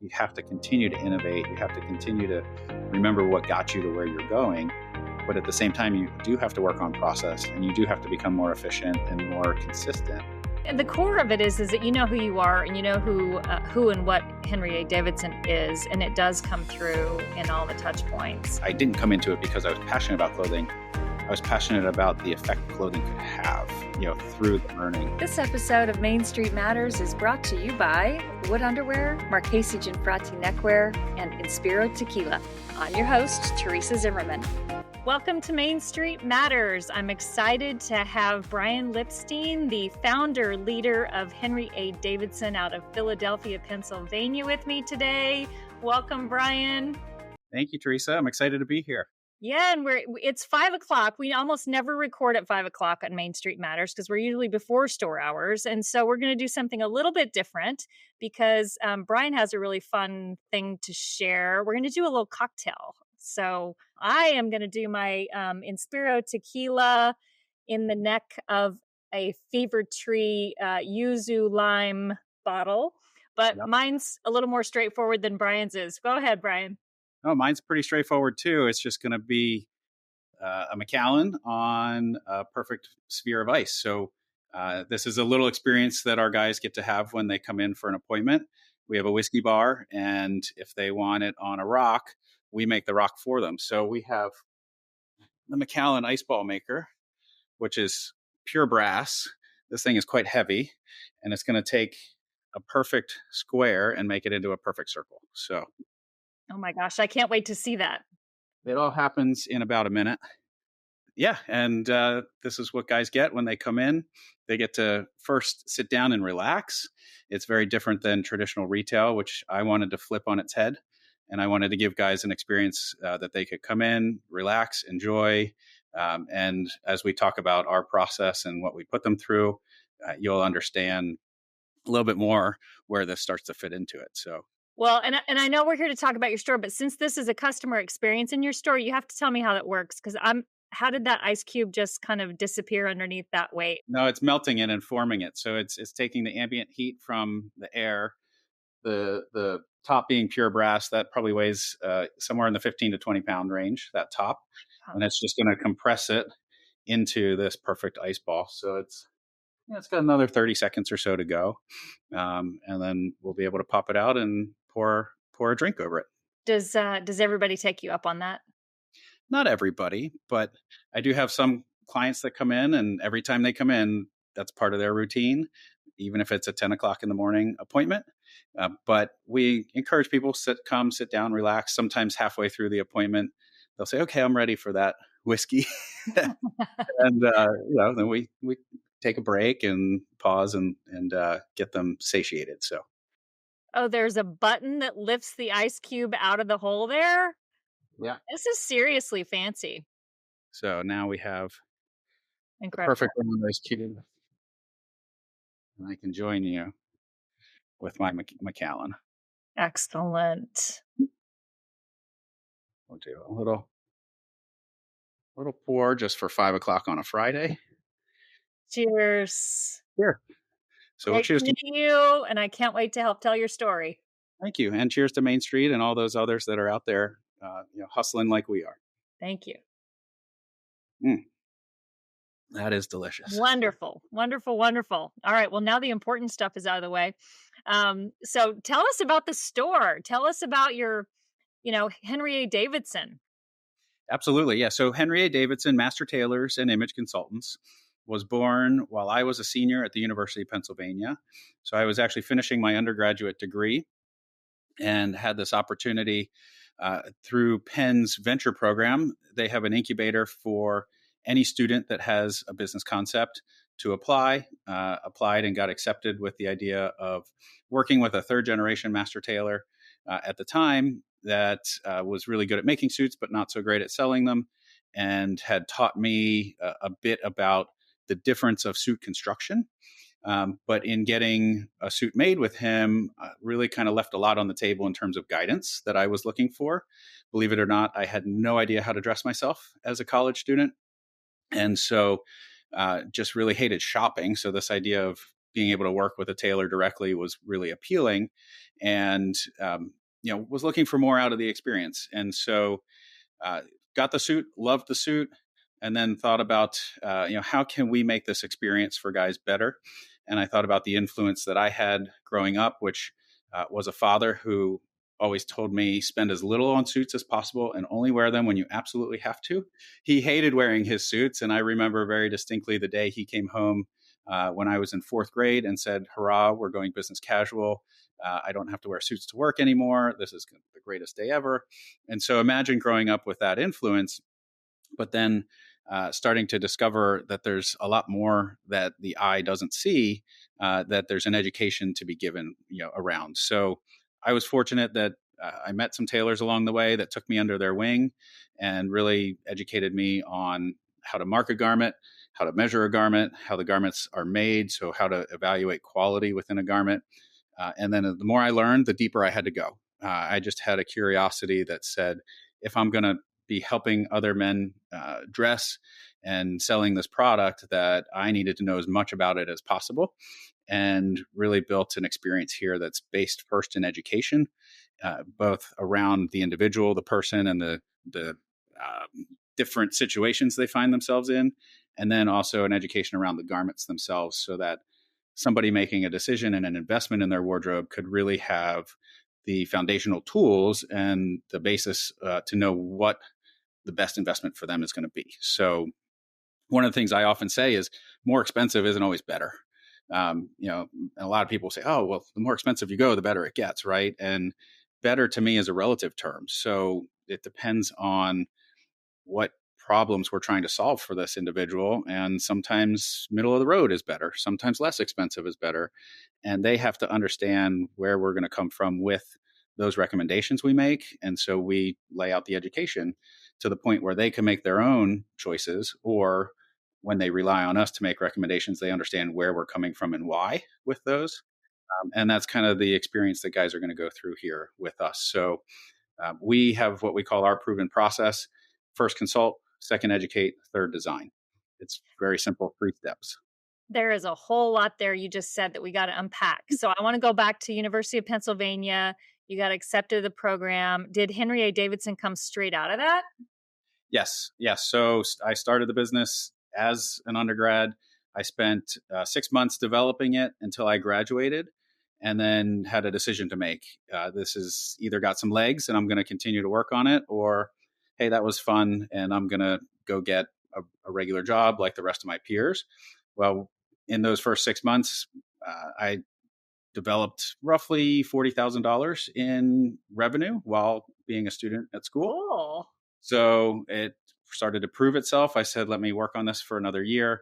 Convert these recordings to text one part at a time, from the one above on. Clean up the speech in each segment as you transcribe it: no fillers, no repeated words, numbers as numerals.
you have to continue to innovate. You have to continue to remember what got you to where you're going. But at the same time, you do have to work on process, and you do have to become more efficient and more consistent. And the core of it is that you know who you are, and you know who and what Henry A. Davidson is, and it does come through in all the touch points. I didn't come into it because I was passionate about clothing. I was passionate about the effect clothing could have, through the learning. This episode of Main Street Matters is brought to you by Wood Underwear, Marchese Ginfrati Neckwear, and Inspiro Tequila. I'm your host, Teresa Zimmerman. Welcome to Main Street Matters. I'm excited to have Brian Lipstein, the founder, leader of Henry A. Davidson out of Philadelphia, Pennsylvania, with me today. Welcome, Brian. Thank you, Teresa. I'm excited to be here. Yeah, and it's 5 o'clock. We almost never record at 5 o'clock on Main Street Matters because we're usually before store hours. And so we're going to do something a little bit different because Brian has a really fun thing to share. We're going to do a little cocktail. So I am going to do my Inspiro Tequila in the neck of a Fever Tree yuzu lime bottle. But Mine's a little more straightforward than Brian's is. Go ahead, Brian. Oh, mine's pretty straightforward too. It's just going to be a Macallan on a perfect sphere of ice. So this is a little experience that our guys get to have when they come in for an appointment. We have a whiskey bar, and if they want it on a rock, we make the rock for them. So we have the Macallan ice ball maker, which is pure brass. This thing is quite heavy, and it's going to take a perfect square and make it into a perfect circle. So. Oh my gosh, I can't wait to see that. It all happens in about a minute. Yeah, and this is what guys get when they come in. They get to first sit down and relax. It's very different than traditional retail, which I wanted to flip on its head. And I wanted to give guys an experience that they could come in, relax, enjoy. And as we talk about our process and what we put them through, you'll understand a little bit more where this starts to fit into it. So. Well, and I know we're here to talk about your store, but since this is a customer experience in your store, you have to tell me how that works. Because how did that ice cube just kind of disappear underneath that weight? No, it's melting it and forming it. So it's taking the ambient heat from the air, the top being pure brass, that probably weighs somewhere in the 15 to 20 pound range, that top. Oh. And it's just going to compress it into this perfect ice ball. So it's got another 30 seconds or so to go. And then we'll be able to pop it out and pour a drink over it. Does everybody take you up on that? Not everybody, but I do have some clients that come in, and every time they come in, that's part of their routine, even if it's a 10 o'clock in the morning appointment. But we encourage people sit down, relax. Sometimes halfway through the appointment, they'll say, okay, I'm ready for that whiskey. And, then we take a break and pause and get them satiated. So. Oh, there's a button that lifts the ice cube out of the hole there? Yeah. This is seriously fancy. So now we have incredible perfect round ice cube. And I can join you with my Macallan. Excellent. We'll do a little pour just for 5 o'clock on a Friday. Cheers. Here. So cheers to you, and I can't wait to help tell your story. Thank you. And cheers to Main Street and all those others that are out there hustling like we are. Thank you. That is delicious. Wonderful, wonderful, wonderful. All right. Well, now the important stuff is out of the way. So tell us about the store. Tell us about your, Henry A. Davidson. Absolutely. Yeah. So Henry A. Davidson, Master Tailors and Image Consultants, was born while I was a senior at the University of Pennsylvania. So I was actually finishing my undergraduate degree and had this opportunity through Penn's venture program. They have an incubator for any student that has a business concept to apply. Applied and got accepted with the idea of working with a third generation master tailor at the time that was really good at making suits, but not so great at selling them, and had taught me a bit about the difference of suit construction. But in getting a suit made with him, really kind of left a lot on the table in terms of guidance that I was looking for. Believe it or not, I had no idea how to dress myself as a college student. And so just really hated shopping. So this idea of being able to work with a tailor directly was really appealing, and was looking for more out of the experience. And so uh, got the suit, loved the suit, and then thought about how can we make this experience for guys better. And I thought about the influence that I had growing up, which was a father who always told me spend as little on suits as possible and only wear them when you absolutely have to. He hated wearing his suits, and I remember very distinctly the day he came home when I was in fourth grade and said, "Hurrah, we're going business casual. I don't have to wear suits to work anymore. This is the greatest day ever." And so imagine growing up with that influence, but then starting to discover that there's a lot more that the eye doesn't see, that there's an education to be given, around. So I was fortunate that I met some tailors along the way that took me under their wing and really educated me on how to mark a garment, how to measure a garment, how the garments are made, so how to evaluate quality within a garment. And then the more I learned, the deeper I had to go. I just had a curiosity that said, if I'm going to be helping other men dress and selling this product, that I needed to know as much about it as possible, and really built an experience here that's based first in education, both around the individual, the person, and the different situations they find themselves in, and then also an education around the garments themselves, so that somebody making a decision and an investment in their wardrobe could really have the foundational tools and the basis to know what the best investment for them is going to be. So one of the things I often say is more expensive isn't always better. A lot of people say, "Oh, well, the more expensive you go, the better it gets," right? And better to me is a relative term. So it depends on what problems we're trying to solve for this individual. And sometimes middle of the road is better. Sometimes less expensive is better. And they have to understand where we're going to come from with those recommendations we make. And so we lay out the education to the point where they can make their own choices, or when they rely on us to make recommendations, they understand where we're coming from and why with those. And that's kind of the experience that guys are going to go through here with us. So we have what we call our proven process: first consult, second educate, third design. It's very simple, 3 steps. There is a whole lot there you just said that we got to unpack. So I want to go back to University of Pennsylvania. You got accepted to the program. Did Henry A. Davidson come straight out of that? Yes, yes. So I started the business as an undergrad. I spent 6 months developing it until I graduated, and then had a decision to make. This is either got some legs and I'm going to continue to work on it, or hey, that was fun and I'm going to go get a regular job like the rest of my peers. Well, in those first 6 months, I developed roughly $40,000 in revenue while being a student at school. Cool. So it started to prove itself. I said, let me work on this for another year.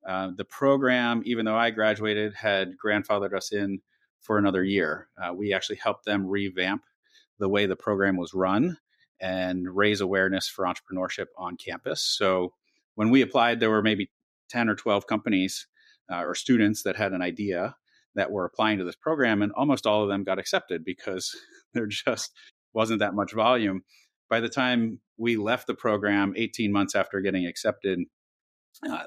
The program, even though I graduated, had grandfathered us in for another year. We actually helped them revamp the way the program was run and raise awareness for entrepreneurship on campus. So when we applied, there were maybe 10 or 12 companies or students that had an idea that were applying to this program, and almost all of them got accepted because there just wasn't that much volume. By the time we left the program, 18 months after getting accepted,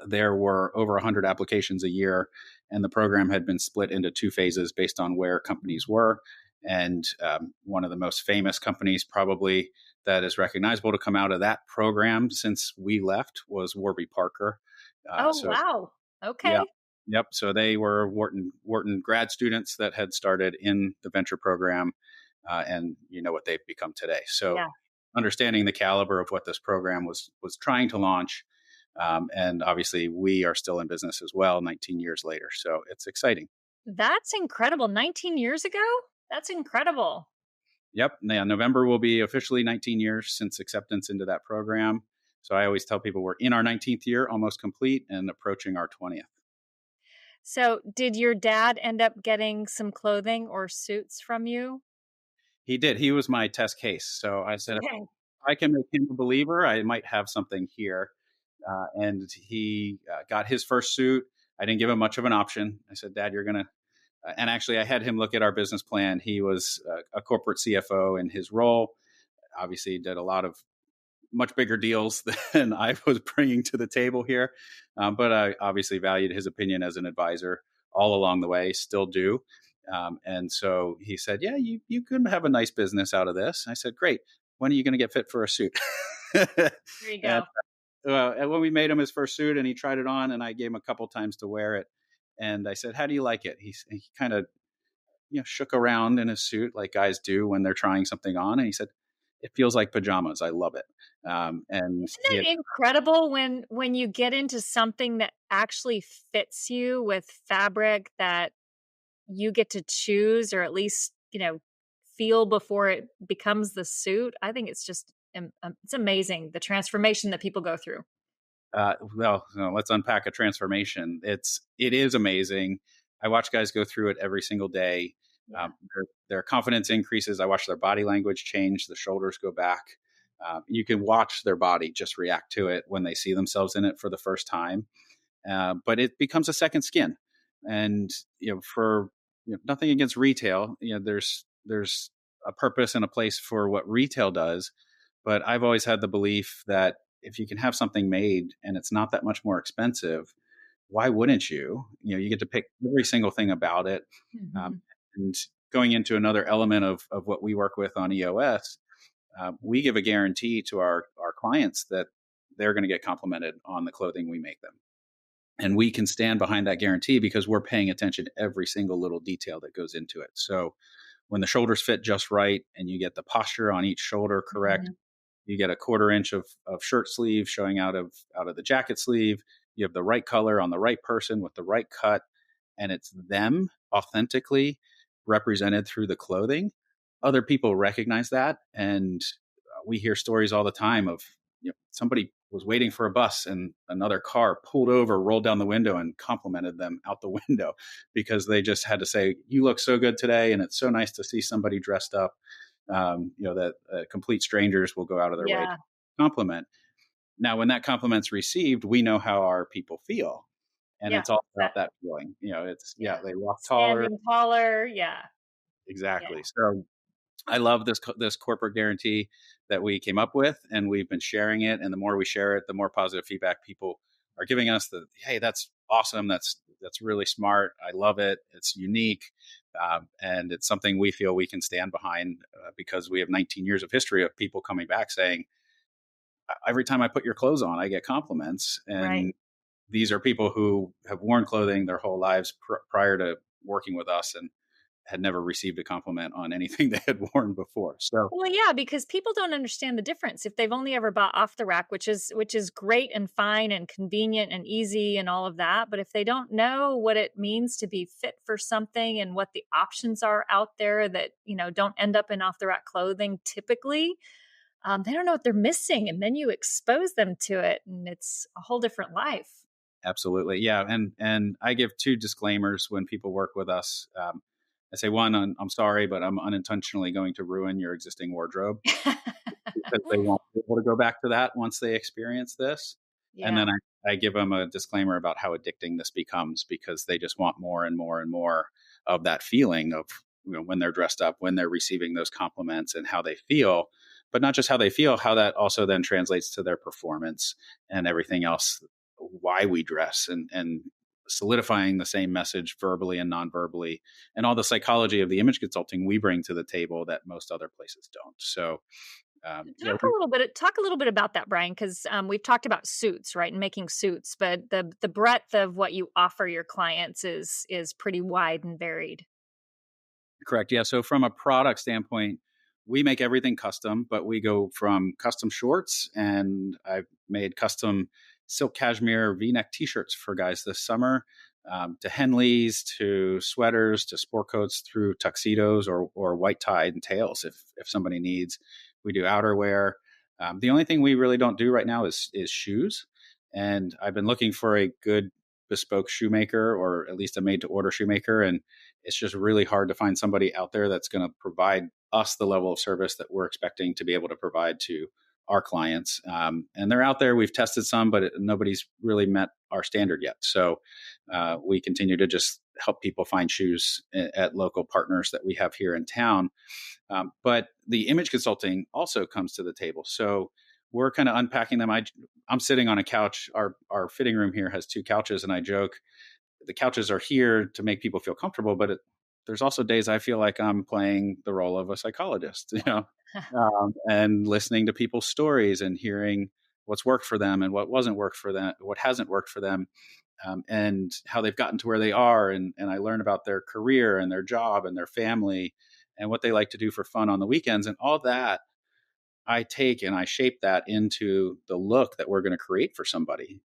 there were over 100 applications a year, and the program had been split into 2 phases based on where companies were. And one of the most famous companies, probably, that is recognizable to come out of that program since we left was Warby Parker. Oh, So, wow. yeah, Okay. yep. So they were Wharton grad students that had started in the venture program, and you know what they've become today. So Yeah. understanding the caliber of what this program was trying to launch. And obviously, we are still in business as well 19 years later. So it's exciting. That's incredible. 19 years ago? That's incredible. Yep. Yeah, November will be officially 19 years since acceptance into that program. So I always tell people we're in our 19th year, almost complete, and approaching our 20th. So, did your dad end up getting some clothing or suits from you? He did. He was my test case. So I said, if Okay. I can make him a believer, I might have something here. And he got his first suit. I didn't give him much of an option. I said, Dad, you're going to and actually, I had him look at our business plan. He was a corporate CFO in his role. Obviously, did a lot of much bigger deals than I was bringing to the table here. But I obviously valued his opinion as an advisor all along the way, still do. And so he said, yeah, you could have a nice business out of this. I said, great. When are you going to get fit for a suit? There you and, go. and when we made him his first suit and he tried it on and I gave him a couple times to wear it. And I said, how do you like it? He kind of, shook around in his suit like guys do when they're trying something on. And he said, it feels like pajamas. I love it. And Isn't he had, it incredible when you get into something that actually fits you with fabric that you get to choose or at least, feel before it becomes the suit? I think it's just it's amazing the transformation that people go through. let's unpack a transformation. It is amazing. I watch guys go through it every single day. Yeah. Their confidence increases. I watch their body language change. The shoulders go back. You can watch their body just react to it when they see themselves in it for the first time. But it becomes a second skin. And for nothing against retail, there's a purpose and a place for what retail does. But I've always had the belief that if you can have something made and it's not that much more expensive, why wouldn't you? You get to pick every single thing about it. Um, Mhm. and going into another element of what we work with on EOS, we give a guarantee to our clients that they're going to get complimented on the clothing we make them. And we can stand behind that guarantee because we're paying attention to every single little detail that goes into it. So when the shoulders fit just right and you get the posture on each shoulder correct, Mhm. you get a quarter inch of shirt sleeve showing out of the jacket sleeve. You have the right color on the right person with the right cut, and it's them authentically represented through the clothing. Other people recognize that, and we hear stories all the time of somebody was waiting for a bus and another car pulled over, rolled down the window, and complimented them out the window because they just had to say, "You look so good today," and it's so nice to see somebody dressed up. That complete strangers will go out of their way to Yeah. compliment. Now, when that compliment's received, we know how our people feel, and Yeah. it's all That about that feeling. It's yeah. they walk taller. Standing taller. Yeah. Yeah. Exactly. So I love this corporate guarantee that we came up with, and we've been sharing it. And the more we share it, the more positive feedback people are giving us. That hey, that's awesome. That's really smart. I love it. It's unique, and it's something we feel we can stand behind because we have 19 years of history of people coming back saying, every time I put your clothes on, I get compliments. Right. And these are people who have worn clothing their whole lives prior to working with us and had never received a compliment on anything they had worn before. So Well, yeah, because people don't understand the difference if they've only ever bought off the rack, which is great and fine and convenient and easy and all of that. But if they don't know what it means to be fit for something and what the options are out there that don't end up in off the rack clothing typically, they don't know what they're missing, and then you expose them to it, and it's a whole different life. absolutely. Yeah. And I give two disclaimers when people work with us. I say, one, I'm sorry, but I'm unintentionally going to ruin your existing wardrobe because they won't be able to go back to that once they experience this. And Yeah. then I give them a disclaimer about how addicting this becomes because they just want more and more and more of that feeling of when they're dressed up, when they're receiving those compliments and how they feel, but not just how they feel, how that also then translates to their performance and everything else, why we dress and solidifying the same message verbally and non-verbally and all the psychology of the image consulting we bring to the table that most other places don't. So yeah, Talk a little bit about that, Brian, because we've talked about suits, right, and making suits, but the breadth of what you offer your clients is pretty wide and varied. correct. Yeah. So from a product standpoint, we make everything custom, but we go from custom shorts, and I've made custom silk cashmere V-neck T-shirts for guys this summer, to Henleys, to sweaters, to sport coats, through tuxedos or white tie and tails if somebody needs. We do outerwear. The only thing we really don't do right now is shoes, and I've been looking for a good bespoke shoemaker or at least a made to order shoemaker, and it's just really hard to find somebody out there that's going to provide us the level of service that we're expecting to be able to provide to our clients. And they're out there. We've tested some, but nobody's really met our standard yet. So we continue to just help people find shoes at local partners that we have here in town. But the image consulting also comes to the table. So we're kind of unpacking them. I'm sitting on a couch. Our fitting room here has two couches, and I joke the couches are here to make people feel comfortable, but there's also days I feel like I'm playing the role of a psychologist, and listening to people's stories and hearing what's worked for them and what wasn't worked for them, what hasn't worked for them, and how they've gotten to where they are. And I learn about their career and their job and their family and what they like to do for fun on the weekends. And all that I take and I shape that into the look that we're going to create for somebody,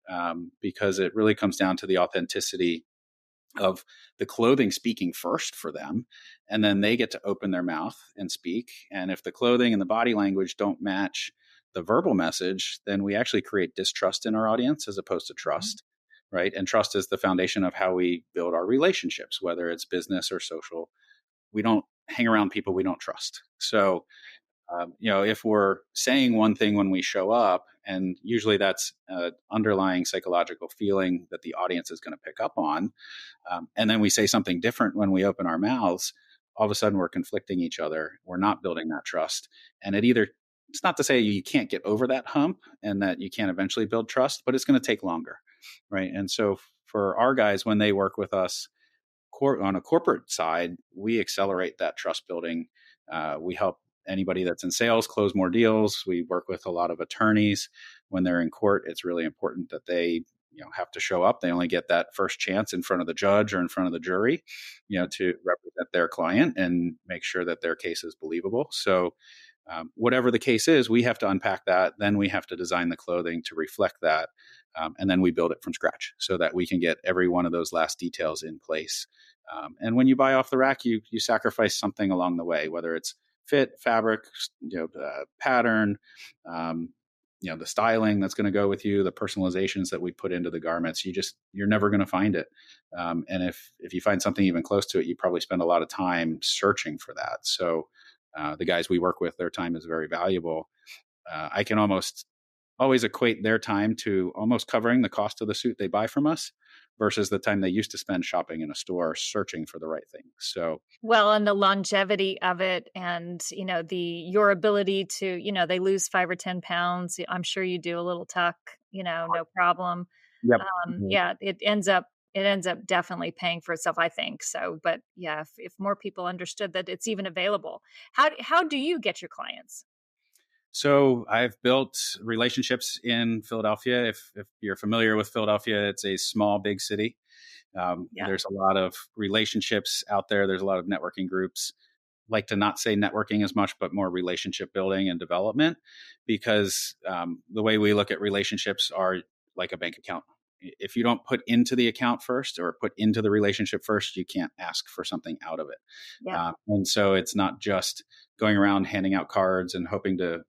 because it really comes down to the authenticity of the clothing speaking first for them. And then they get to open their mouth and speak. And if the clothing and the body language don't match the verbal message, then we actually create distrust in our audience as opposed to trust. Right. And trust is the foundation of how we build our relationships, whether it's business or social. We don't hang around people we don't trust. So, if we're saying one thing when we show up, and usually that's an underlying psychological feeling that the audience is going to pick up on, and then we say something different when we open our mouths, all of a sudden we're conflicting each other. We're not building that trust. And it's not to say you can't get over that hump and that you can't eventually build trust, but it's going to take longer. Right. And so for our guys, when they work with us on a corporate side, we accelerate that trust building. We help anybody that's in sales close more deals. We work with a lot of attorneys when they're in court. It's really important that they have to show up. They only get that first chance in front of the judge or in front of the jury, to represent their client and make sure that their case is believable. So whatever the case is, we have to unpack that. Then we have to design the clothing to reflect that. And then we build it from scratch so that we can get every one of those last details in place. And when you buy off the rack, you sacrifice something along the way, whether it's fit, fabric, pattern, the styling that's going to go with you, the personalizations that we put into the garments. You're never going to find it. And if you find something even close to it, you probably spend a lot of time searching for that. So the guys we work with, their time is very valuable. I can almost always equate their time to almost covering the cost of the suit they buy from us versus the time they used to spend shopping in a store searching for the right thing. So, Well, and the longevity of it and, your ability to, they lose 5 or 10 pounds. I'm sure you do a little tuck, no problem. yep. Yeah, it ends up definitely paying for itself, I think. So, but yeah, if more people understood that it's even available. How do you get your clients? So I've built relationships in Philadelphia. If you're familiar with Philadelphia, it's a small, big city. Yeah. There's a lot of relationships out there. There's a lot of networking groups. Like to not say networking as much, but more relationship building and development, because the way we look at relationships are like a bank account. If you don't put into the account first or put into the relationship first, you can't ask for something out of it. Yeah. And so it's not just going around handing out cards and hoping to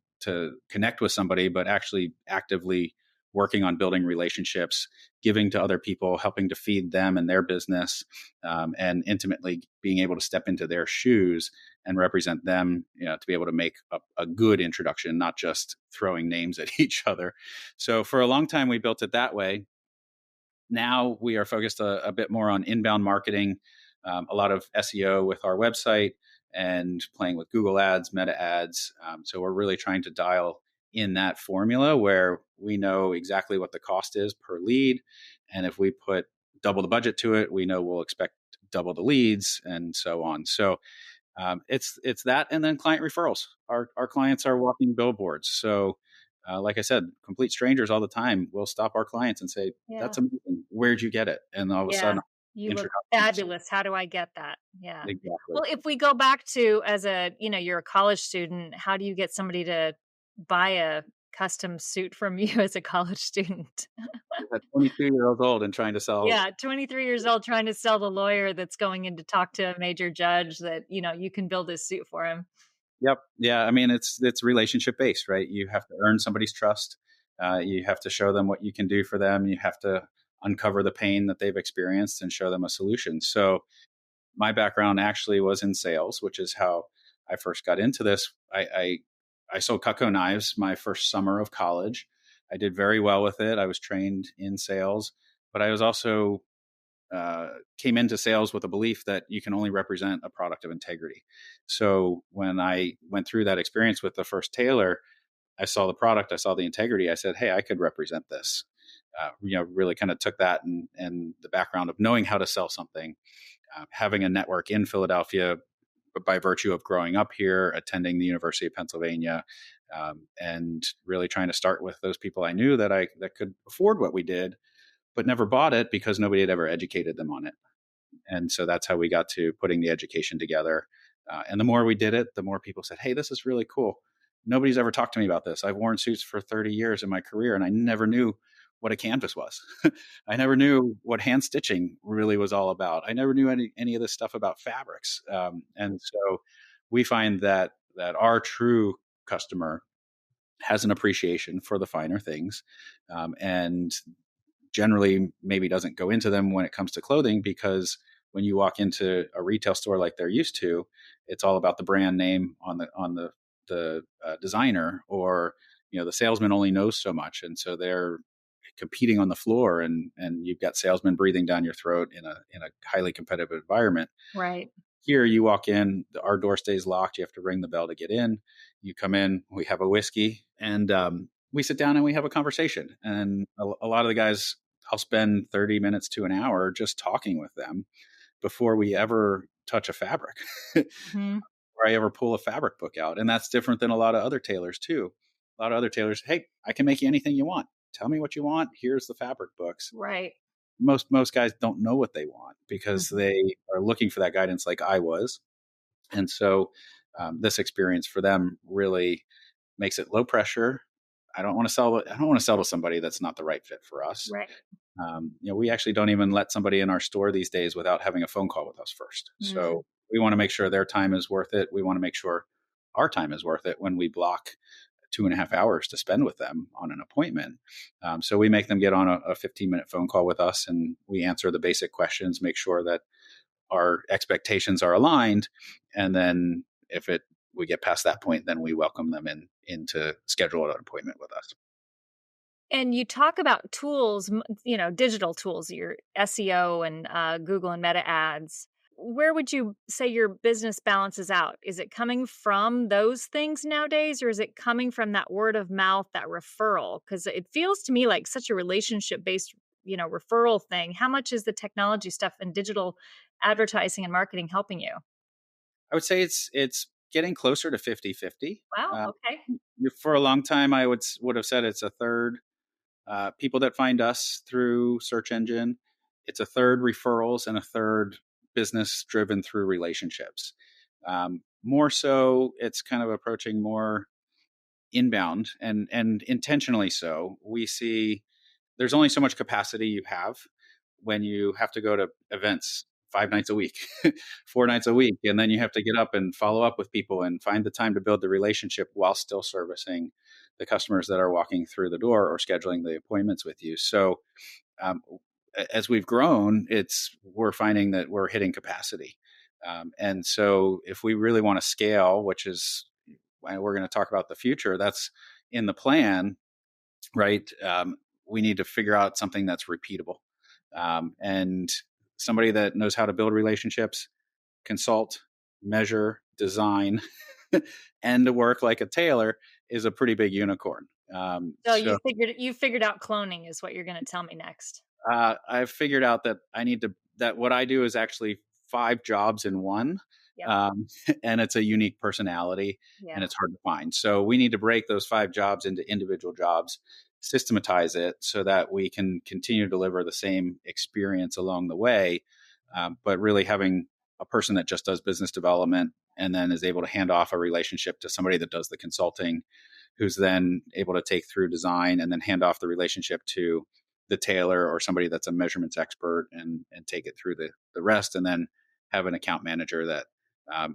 connect with somebody, but actually actively working on building relationships, giving to other people, helping to feed them and their business, and intimately being able to step into their shoes and represent them, to be able to make a good introduction, not just throwing names at each other. So for a long time, we built it that way. Now we are focused a bit more on inbound marketing, a lot of SEO with our website and playing with Google ads, meta ads. So we're really trying to dial in that formula where we know exactly what the cost is per lead. And if we put double the budget to it, we know we'll expect double the leads and so on. So it's that, and then client referrals. Our clients are walking billboards. So, like I said, complete strangers all the time will stop our clients and say, Yeah. "That's amazing. Where'd you get it?" And all of a Yeah. sudden, You look introductions. fabulous. How do I get that? Yeah. Exactly. Well, if we go back to you're a college student, how do you get somebody to buy a custom suit from you as a college student? At 22 years old and trying to sell. Yeah, 23 years old trying to sell the lawyer that's going in to talk to a major judge that, you can build his suit for him. Yep. Yeah. I mean, it's relationship based, right? You have to earn somebody's trust. You have to show them what you can do for them. You have to uncover the pain that they've experienced and show them a solution. So my background actually was in sales, which is how I first got into this. I sold Cutco knives my first summer of college. I did very well with it. I was trained in sales, but I was also came into sales with a belief that you can only represent a product of integrity. So when I went through that experience with the first tailor, I saw the product, I saw the integrity. I said, "Hey, I could represent this." really kind of took that and the background of knowing how to sell something, having a network in Philadelphia by virtue of growing up here, attending the University of Pennsylvania, and really trying to start with those people I knew that could afford what we did, but never bought it because nobody had ever educated them on it. And so that's how we got to putting the education together. And the more we did it, the more people said, "Hey, this is really cool. Nobody's ever talked to me about this. I've worn suits for 30 years in my career, and I never knew what a canvas was. I never knew what hand stitching really was all about. I never knew any of this stuff about fabrics." And so we find that our true customer has an appreciation for the finer things, and generally maybe doesn't go into them when it comes to clothing, because when you walk into a retail store like they're used to, it's all about the brand name on the designer, or the salesman only knows so much, and so they're competing on the floor, and you've got salesmen breathing down your throat in a highly competitive environment. Right. Here, you walk in, our door stays locked. You have to ring the bell to get in. You come in, we have a whiskey, and we sit down and we have a conversation. And a lot of the guys, I'll spend 30 minutes to an hour just talking with them before we ever touch a fabric Hmm. or I ever pull a fabric book out. And that's different than a lot of other tailors, too. A lot of other tailors, "Hey, I can make you anything you want. Tell me what you want. Here's the fabric books." Right. Most guys don't know what they want because Mhm. they are looking for that guidance like I was. And so this experience for them really makes it low pressure. I don't want to sell to somebody that's not the right fit for us. Right. We actually don't even let somebody in our store these days without having a phone call with us first. Mm. So we want to make sure their time is worth it. We want to make sure our time is worth it when we block 2.5 hours to spend with them on an appointment. So we make them get on a 15-minute phone call with us, and we answer the basic questions, make sure that our expectations are aligned, and then if it we get past that point, then we welcome them in to schedule an appointment with us. And you talk about tools, digital tools, your SEO and Google and Meta ads. Where would you say your business balances out? Is it coming from those things nowadays, or is it coming from that word of mouth, that referral? Because it feels to me like such a relationship based, referral thing. How much is the technology stuff and digital advertising and marketing helping you? I would say it's getting closer to 50-50. Wow. Uh, Okay. for a long time, I would have said it's a third people that find us through search engine. It's a third referrals and a third business driven through relationships. More so, it's kind of approaching more inbound and intentionally so. We see there's only so much capacity you have when you have to go to events 5 nights a week, 4 nights a week, and then you have to get up and follow up with people and find the time to build the relationship while still servicing the customers that are walking through the door or scheduling the appointments with you. So um, as we've grown, we're finding that we're hitting capacity, and so if we really want to scale, which is why we're going to talk about the future, that's in the plan, right? We need to figure out something that's repeatable, and somebody that knows how to build relationships, consult, measure, design, and to work like a tailor is a pretty big unicorn. So So you figured out cloning is what you're going to tell me next. I've figured out that that what I do is actually 5 jobs in one, Yep. um, and it's a unique personality, and Yeah. it's hard to find. So we need to break those 5 jobs into individual jobs, systematize it so that we can continue to deliver the same experience along the way, but really having a person that just does business development and then is able to hand off a relationship to somebody that does the consulting, who's then able to take through design and then hand off the relationship to the tailor or somebody that's a measurements expert and take it through the rest, and then have an account manager that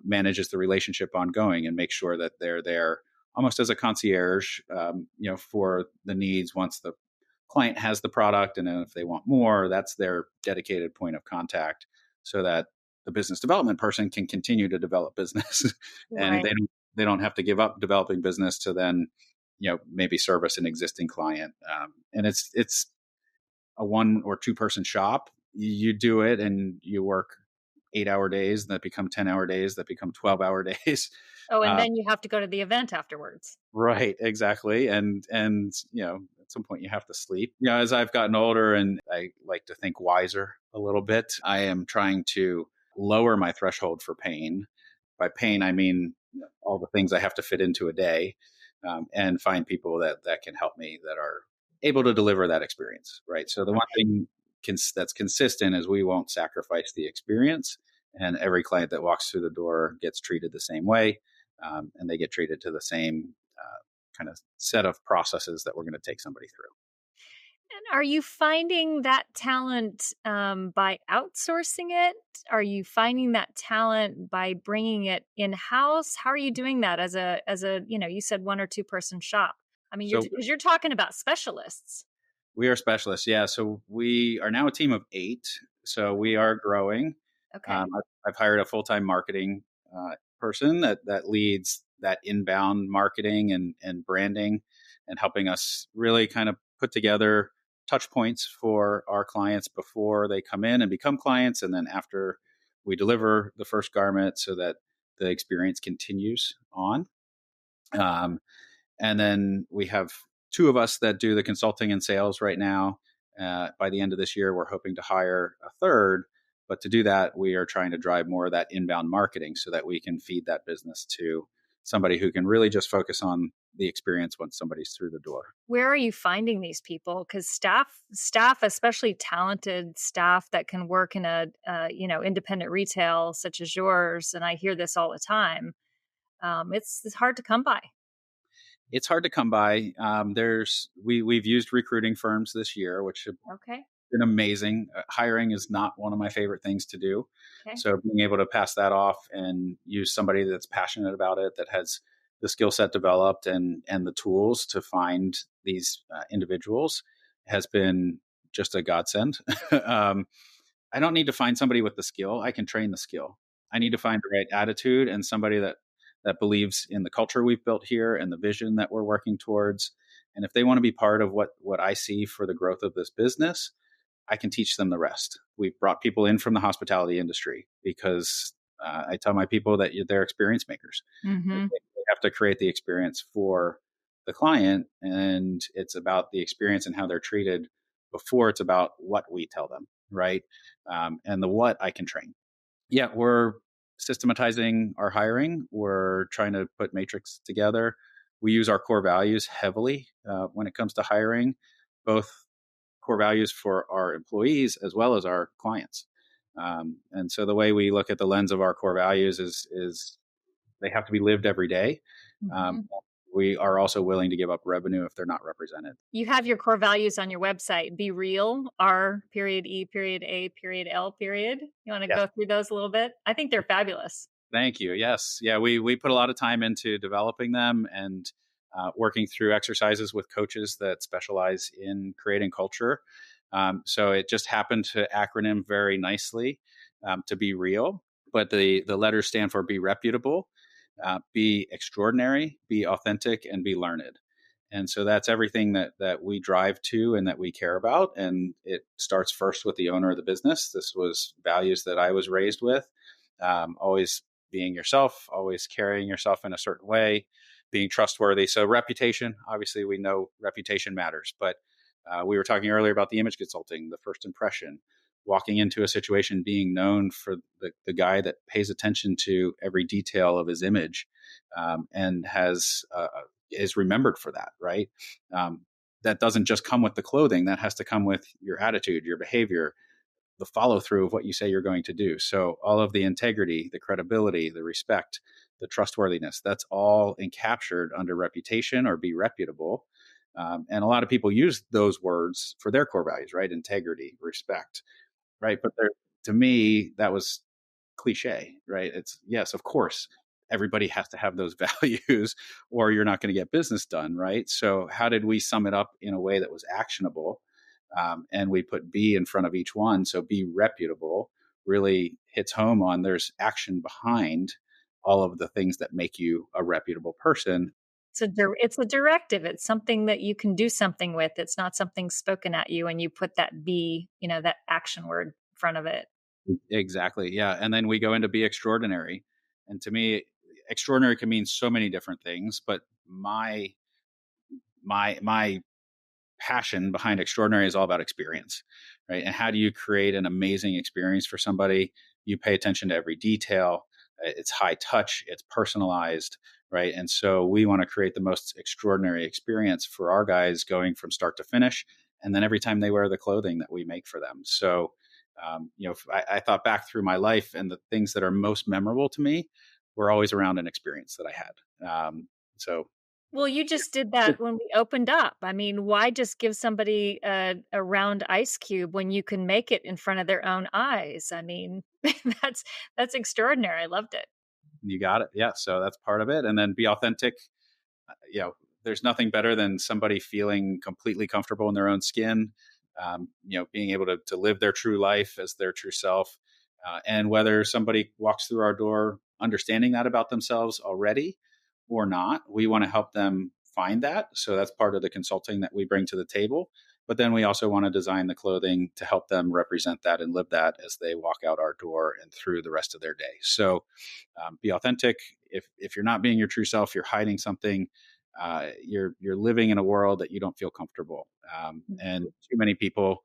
manages the relationship ongoing and makes sure that they're there almost as a concierge, for the needs once the client has the product, and then if they want more, that's their dedicated point of contact, so that the business development person can continue to develop business, and Right. they don't have to give up developing business to then maybe service an existing client. And it's a 1 or 2 person shop. You do it and you work 8-hour days that become 10-hour days that become 12-hour days. Oh, and Uh, then you have to go to the event afterwards. right, exactly. And some point you have to sleep. As I've gotten older and I like to think wiser a little bit, I am trying to lower my threshold for pain. By pain, I mean all the things I have to fit into a day, and find people that can help me that are able to deliver that experience. Right. So the one thing that's consistent is we won't sacrifice the experience, and every client that walks through the door gets treated the same way, and they get treated to the same kind of set of processes that we're going to take somebody through. And are you finding that talent by outsourcing it? Are you finding that talent by bringing it in house? How are you doing that as a you said one or two person shop? I mean, So because you're talking about specialists. we are specialists. Yeah. So we are now a team of 8. So we are growing. Okay. I've hired a full-time marketing person that leads that inbound marketing and branding, and helping us really kind of put together touch points for our clients before they come in and become clients, and then after we deliver the first garment, so that the experience continues on. Um, and then we have 2 of us that do the consulting and sales right now. By the end of this year, we're hoping to hire a third. But to do that, we are trying to drive more of that inbound marketing so that we can feed that business to somebody who can really just focus on the experience once somebody's through the door. Where are you finding these people? Because staff, especially talented staff that can work in a independent retail such as yours, and I hear this all the time. It's hard to come by. It's hard to come by. We've used recruiting firms this year, which have Okay. been amazing. Hiring is not one of my favorite things to do. Okay. So being able to pass that off and use somebody that's passionate about it, that has the skill set developed and the tools to find these individuals, has been just a godsend. um, I don't need to find somebody with the skill. I can train the skill. I need to find the right attitude and somebody that believes in the culture we've built here and the vision that we're working towards. And if they want to be part of what I see for the growth of this business, I can teach them the rest. We've brought people in from the hospitality industry because I tell my people that they're experience makers. Hmm. They have to create the experience for the client, and it's about the experience and how they're treated before it's about what we tell them, right? And the what I can train. Yeah, we're systematizing our hiring. We're trying to put matrix together. We use our core values heavily when it comes to hiring, both core values for our employees as well as our clients. And so the way we look at the lens of our core values is they have to be lived every day. Um, Hmm. we are also willing to give up revenue if they're not represented. You have your core values on your website. Be real. R period E period A period L period. You want to Yes. go through those a little bit? I think they're fabulous. Thank you. Yes. Yeah. We put a lot of time into developing them and working through exercises with coaches that specialize in creating culture. So it just happened to acronym very nicely, to be real. But the letters stand for be reputable, be extraordinary, be authentic, and be learned. And so that's everything that we drive to and that we care about. And it starts first with the owner of the business. This was values that I was raised with. Always being yourself, always carrying yourself in a certain way, being trustworthy. So reputation, obviously we know reputation matters, but we were talking earlier about the image consulting, the first impression, walking into a situation, being known for the guy that pays attention to every detail of his image, and is remembered for that, right? That doesn't just come with the clothing. That has to come with your attitude, your behavior, the follow through of what you say you're going to do. So all of the integrity, the credibility, the respect, the trustworthiness, that's all encaptured under reputation or be reputable. And a lot of people use those words for their core values, right? Integrity, respect, right? But to me, that was cliche, right? It's yes, of course, everybody has to have those values or you're not going to get business done, right? So how did we sum it up in a way that was actionable? And we put be in front of each one. So be reputable really hits home on there's action behind all of the things that make you a reputable person. It's a directive. It's something that you can do something with. It's not something spoken at you and you put that be, that action word in front of it. Exactly. Yeah. And then we go into be extraordinary. And to me, extraordinary can mean so many different things, but my passion behind extraordinary is all about experience, right? And how do you create an amazing experience for somebody? You pay attention to every detail. It's high touch, it's personalized, right? And so we want to create the most extraordinary experience for our guys going from start to finish. And then every time they wear the clothing that we make for them. So, I thought back through my life, and the things that are most memorable to me were always around an experience that I had. So, Well, you just did that when we opened up. I mean, why just give somebody a round ice cube when you can make it in front of their own eyes? I mean, that's that's extraordinary. I loved it. you got it. Yeah. So that's part of it. And then be authentic. There's nothing better than somebody feeling completely comfortable in their own skin, being able to live their true life as their true self. And whether somebody walks through our door understanding that about themselves already or not, we want to help them find that. So that's part of the consulting that we bring to the table. But then we also want to design the clothing to help them represent that and live that as they walk out our door and through the rest of their day. So be authentic. If you're not being your true self, you're hiding something. You're living in a world that you don't feel comfortable. And too many people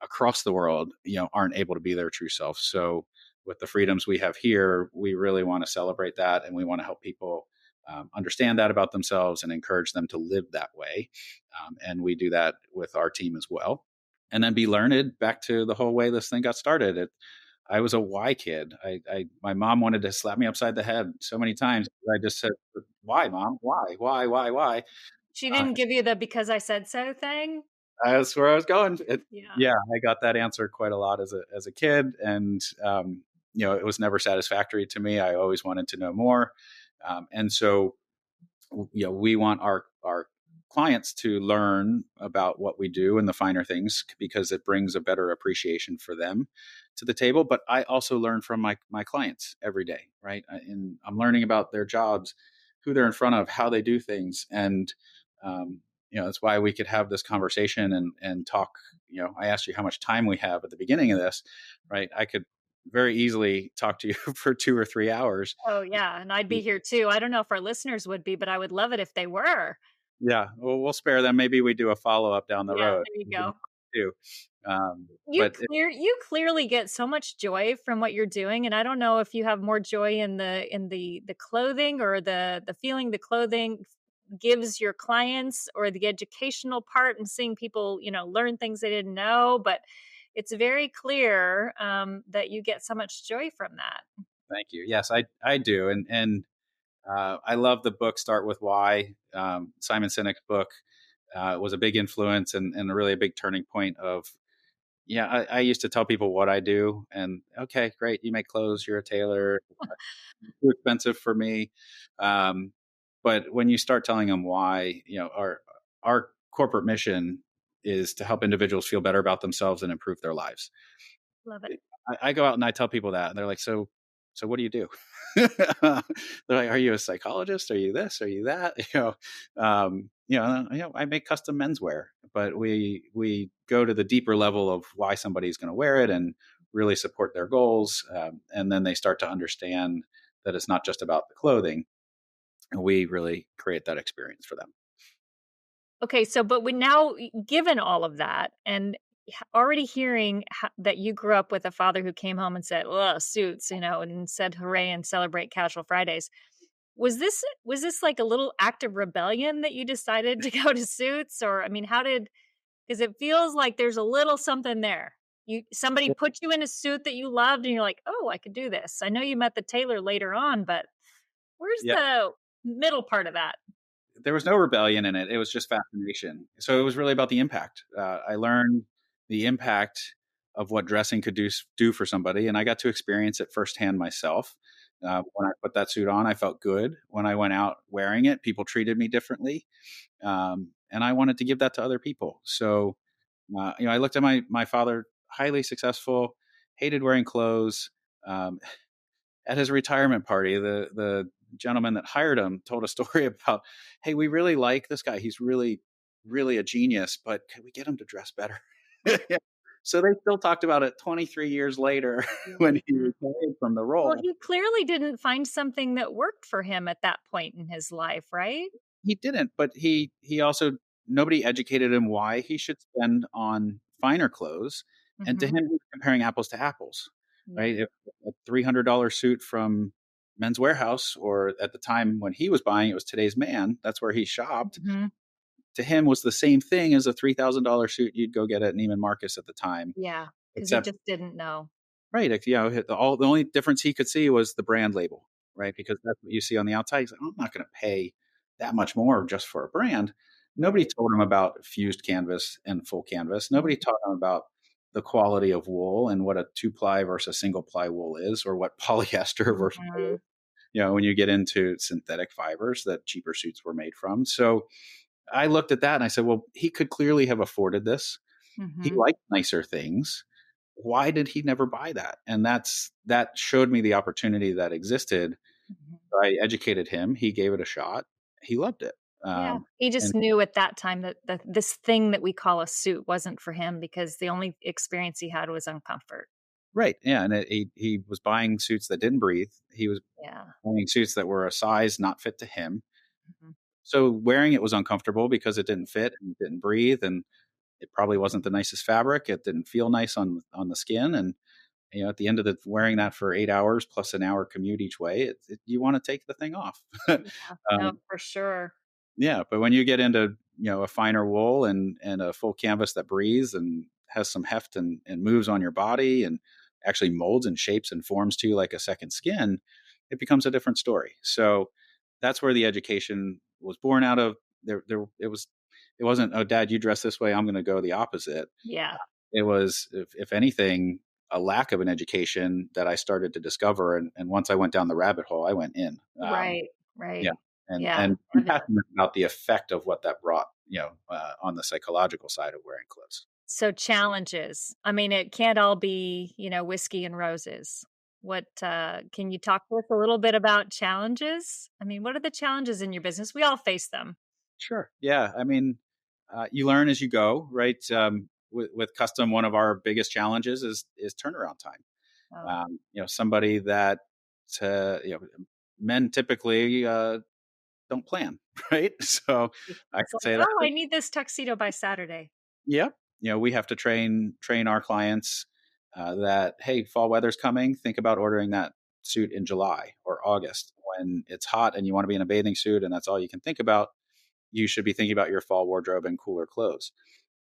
across the world, aren't able to be their true self. So with the freedoms we have here, we really want to celebrate that, and we want to help people understand that about themselves and encourage them to live that way. And we do that with our team as well. And then be learned. Back to the whole way this thing got started. I was a why kid. My mom wanted to slap me upside the head so many times. I just said, "Why, mom? Why?" She Uh, didn't give you the because I said so thing? that's where I was going. Yeah. Yeah, I got that answer quite a lot as a kid, and it was never satisfactory to me. I always wanted to know more, and so we want our clients to learn about what we do and the finer things, because it brings a better appreciation for them to the table. But I also learn from my clients every day, right? And I'm learning about their jobs, who they're in front of, how they do things. And that's why we could have this conversation and talk. I asked you how much time we have at the beginning of this, right? I could very easily talk to you for 2 or 3 hours. Oh, yeah, and I'd be here too. I don't know if our listeners would be, but I would love it if they were. Yeah, well, we'll spare them. Maybe we do a follow-up down the Yeah, road. there you We can go. do. You But it you clearly get so much joy from what you're doing, and I don't know if you have more joy in the clothing, or the feeling the clothing gives your clients, or the educational part and seeing people, learn things they didn't know, but it's very clear, that you get so much joy from that. Thank you. Yes, I do, and I love the book Start With Why. Simon Sinek's book was a big influence, and really a big turning point of. Yeah, I used to tell people what I do, and okay, great, you make clothes, you're a tailor. Too expensive for me. Um, but when you start telling them why, our corporate mission is to help individuals feel better about themselves and improve their lives. Love it. I go out and I tell people that, and they're like, "So what do you do?" They're like, "Are you a psychologist? Are you this? Are you that?" I make custom menswear, but we go to the deeper level of why somebody's going to wear it and really support their goals, and then they start to understand that it's not just about the clothing. And we really create that experience for them. Okay, so but we now given all of that, and already hearing that you grew up with a father who came home and said, "Ugh, suits," and said, "Hooray," and celebrate casual Fridays. Was this like a little act of rebellion that you decided to go to suits? Or, I mean, how did, because it feels like there's a little something there. Somebody put you in a suit that you loved and you're like, "Oh, I could do this." I know you met the tailor later on, but where's Yeah, the middle part of that? there was no rebellion in it. It was just fascination. So it was really about the impact. I learned the impact of what dressing could do for somebody, and I got to experience it firsthand myself. When I put that suit on, I felt good. When I went out wearing it, people treated me differently, and I wanted to give that to other people. So, I looked at my father, highly successful, hated wearing clothes. Um, at his retirement party, the gentleman that hired him told a story about, hey, we really like this guy. He's really, really a genius, but can we get him to dress better? So they still talked about it 23 years later when he retired from the Well, role. he clearly didn't find something that worked for him at that point in his life, right? He didn't, but he also nobody educated him why he should spend on finer clothes. And to him, Mhm. he was comparing apples to apples, Yeah. right? If a $300 suit from Men's Warehouse, or at the time when he was buying, it was Today's Man. That's where he shopped. Mhm. To him, was the same thing as a $3,000 suit you'd go get at Neiman Marcus at the time, Yeah, because he except just didn't know. right, like, the only difference he could see was the brand label, right? Because that's what you see on the outside. He's like, "I'm not gonna pay that much more just for a brand." Nobody Right. told him about fused canvas and full canvas. Mhm. Nobody taught him about the quality of wool and what a two-ply versus single-ply wool is, or what polyester versus Mhm. when you get into synthetic fibers that cheaper suits were made from. So, I looked at that and I said, "Well, he could clearly have afforded this. He Mhm. liked nicer things. Why did he never buy that?" And that showed me the opportunity that existed. Mhm. I educated him. He gave it a shot. He loved it. Yeah, he just And knew at that time that this thing that we call a suit wasn't for him because the only experience he had was uncomfort. right, yeah, and he was buying suits that didn't breathe. He was Yeah. buying suits that were a size not fit to him. Mhm. So wearing it was uncomfortable because it didn't fit and it didn't breathe, and it probably wasn't the nicest fabric. It didn't feel nice on the skin, and at the end of the wearing that for 8 hours plus an hour commute each way, you want to take the thing off. Yeah. No, um, for sure. Yeah, but when you get into, a finer wool and a full canvas that breathes and has some heft and moves on your body and actually molds and shapes and forms to you like a second skin, it becomes a different story. So that's where the education was born out of. It wasn't, "Oh, Dad, you dress this way, I'm going to go the opposite." Yeah. It was, if anything, a lack of an education that I started to discover. And once I went down the rabbit hole, I went in. Right, Yeah, right. and Yeah, and be evident. passionate about the effect of what that brought, on the psychological side of wearing clothes. So challenges. I mean, it can't all be, whiskey and roses. What, can you talk to us a little bit about challenges? I mean, what are the challenges in your business? We all face them. Sure. Yeah. I mean, you learn as you go, right? With custom, one of our biggest challenges is turnaround time. Oh, Somebody that uh, you know, men typically don't plan, right? So I it's can like, say that. "Oh, I need this tuxedo by Saturday." Yep. We have to train our clients that, hey, fall weather's coming. Think about ordering that suit in July or August when it's hot and you want to be in a bathing suit, and that's all you can think about. You should be thinking about your fall wardrobe and cooler clothes.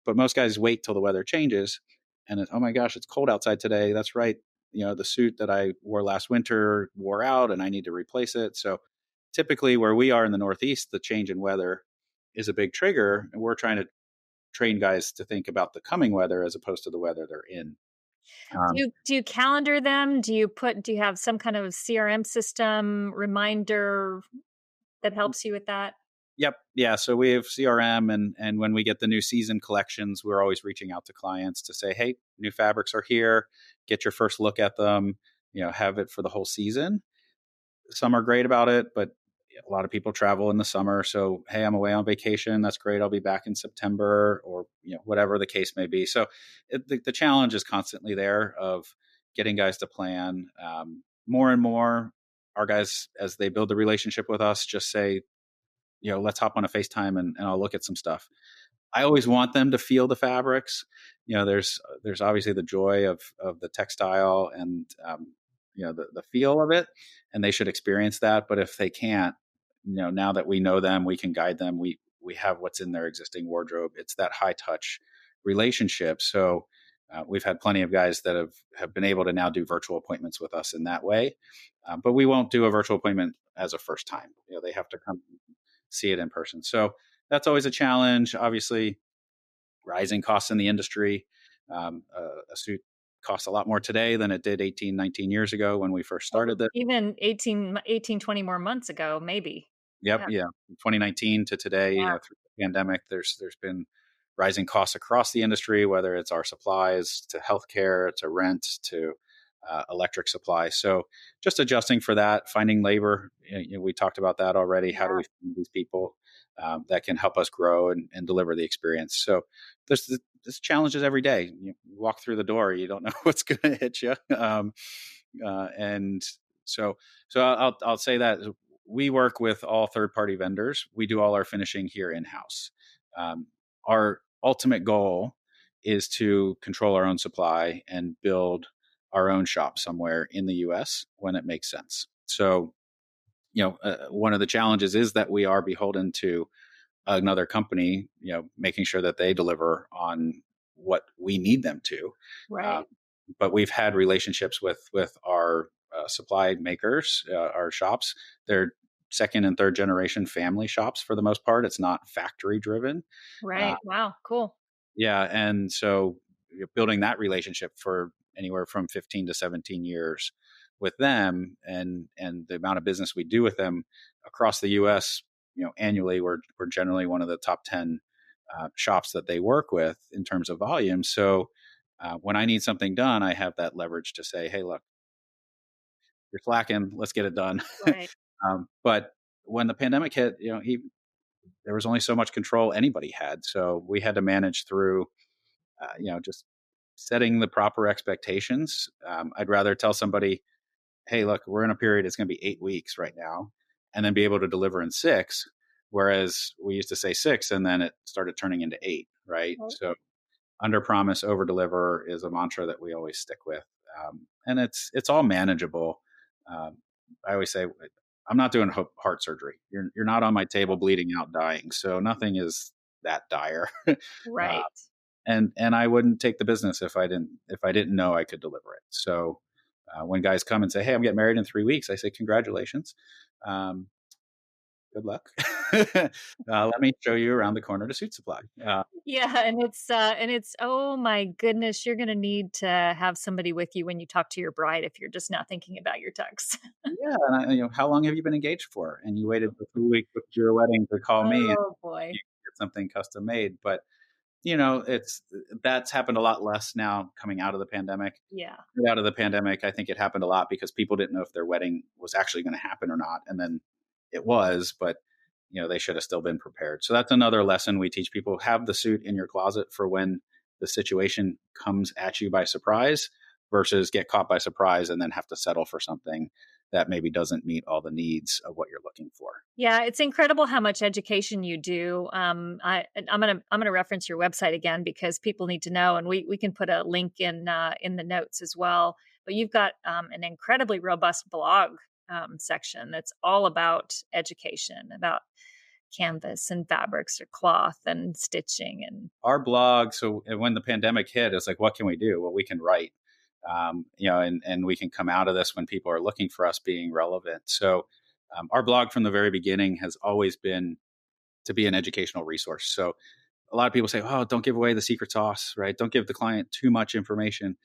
But most guys wait till the weather changes, and oh my gosh, it's cold outside today. That's right. The suit that I wore last winter wore out, and I need to replace it. So typically, where we are in the Northeast, the change in weather is a big trigger, and we're trying to train guys to think about the coming weather as opposed to the weather they're in. Um, Do you calendar them? Do you have some kind of CRM system reminder that helps you with that? yep, yeah. So we have CRM, and when we get the new season collections, we're always reaching out to clients to say, "Hey, new fabrics are here. Get your first look at them. Have it for the whole season." Some are great about it, but a lot of people travel in the summer. So, hey, I'm away on vacation. That's great. I'll be back in September, or whatever the case may be. So, the challenge is constantly there of getting guys to plan. More and more, our guys, as they build the relationship with us, just say, let's hop on a FaceTime and I'll look at some stuff. I always want them to feel the fabrics. There's obviously the joy of the textile and the feel of it, and they should experience that. But if they can't, now that we know them, we can guide them. We have what's in their existing wardrobe. It's that high touch relationship. So we've had plenty of guys that have been able to now do virtual appointments with us in that way. But we won't do a virtual appointment as a first time. They have to come see it in person. So that's always a challenge. Obviously, rising costs in the industry. A suit costs a lot more today than it did 18, 19 years ago when we first Oh, started this. even 20 more months ago, maybe. Yep, Yeah, yeah. From 2019 to today, yeah. through the pandemic, there's been rising costs across the industry, whether it's our supplies to healthcare, to rent, to electric supply. So just adjusting for that, finding labor. We talked about that already. How do we find these people that can help us grow and deliver the experience? So there's challenges every day. You walk through the door, you don't know what's going to hit you. And so I'll say that we work with all third party vendors. We do all our finishing here in house. our ultimate goal is to control our own supply and build our own shop somewhere in the US when it makes sense. So, one of the challenges is that we are beholden to another company, making sure that they deliver on what we need them to. Uh, Right. but we've had relationships with our supply makers, our shops. They're second and third generation family shops for the most part. It's not factory driven. Uh, Right. Wow. Cool. yeah, and so you're building that relationship for anywhere from 15 to 17 years with them, and the amount of business we do with them across the U.S. Annually, we're generally one of the top 10 shops that they work with in terms of volume. So when I need something done, I have that leverage to say, "Hey, look, you're slacking. Let's get it done." Right. But when the pandemic hit, there was only so much control anybody had, so we had to manage through just setting the proper expectations. I'd rather tell somebody, hey, look, we're in a period, it's going to be 8 weeks right now, and then be able to deliver in 6. Whereas we used to say 6 and then it started turning into 8, right? Right. So under promise, over deliver is a mantra that we always stick with. And it's all manageable. Um, I always say, I'm not doing heart surgery. You're not on my table bleeding out, dying. So nothing is that dire. uh, Right. and I wouldn't take the business if I didn't know I could deliver it. So when guys come and say, "Hey, I'm getting married in 3 weeks," I say, "Congratulations, um, good luck. Let me show you around the corner to Suit Supply." Yeah, and it's oh my goodness, you're gonna need to have somebody with you when you talk to your bride if you're just not thinking about your tux. Yeah, and how long have you been engaged for? And you waited for 3 weeks before your wedding to call me and Oh you boy. get something custom made. But it's that's happened a lot less now coming out of the pandemic. Yeah. Right out of the pandemic, I think it happened a lot because people didn't know if their wedding was actually going to happen or not, and then it was, but they should have still been prepared. So that's another lesson we teach people: have the suit in your closet for when the situation comes at you by surprise, versus get caught by surprise and then have to settle for something that maybe doesn't meet all the needs of what you're looking for. Yeah, it's incredible how much education you do. I'm gonna reference your website again because people need to know, and we can put a link in the notes as well. But you've got an incredibly robust blog section that's all about education, about canvas and fabrics or cloth and stitching and Our blog, so when the pandemic hit, it's like, what can we do? Well, we can write, and we can come out of this when people are looking for us being relevant. So our blog from the very beginning has always been to be an educational resource. So a lot of people say, "Oh, don't give away the secret sauce, right? Don't give the client too much information."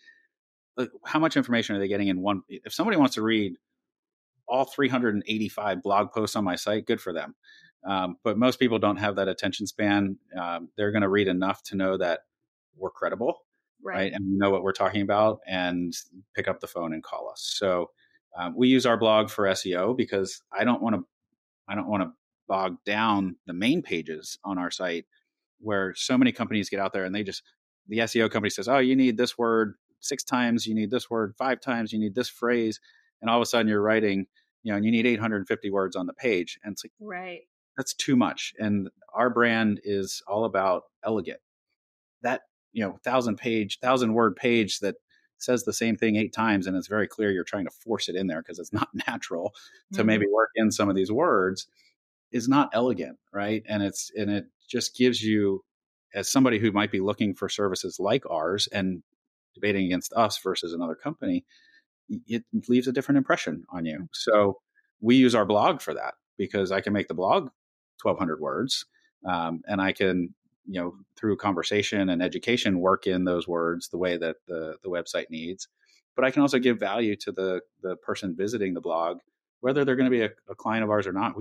But how much information are they getting in one? If somebody wants to read all 385 blog posts on my site, good for them. But most people don't have that attention span. They're going to read enough to know that we're credible, right. right? And we know what we're talking about, and pick up the phone and call us. So we use our blog for SEO because I don't want to bog down the main pages on our site where so many companies get out there and the SEO company says, "Oh, you need this word 6 times, you need this word 5 times, you need this phrase," and all of a sudden you're writing, and you need 850 words on the page, and it's like Right. that's too much. And our brand is all about elegant. That 1,000 word page that says the same thing 8 times, and it's very clear you're trying to force it in there because it's not natural to Mhm. maybe work in some of these words, is not elegant, right? And it just gives you, as somebody who might be looking for services like ours and debating against us versus another company, it leaves a different impression on you. So we use our blog for that because I can make the blog 1,200 words, and I can, through conversation and education, work in those words the way that the website needs. But I can also give value to the person visiting the blog, whether they're going to be a client of ours or not.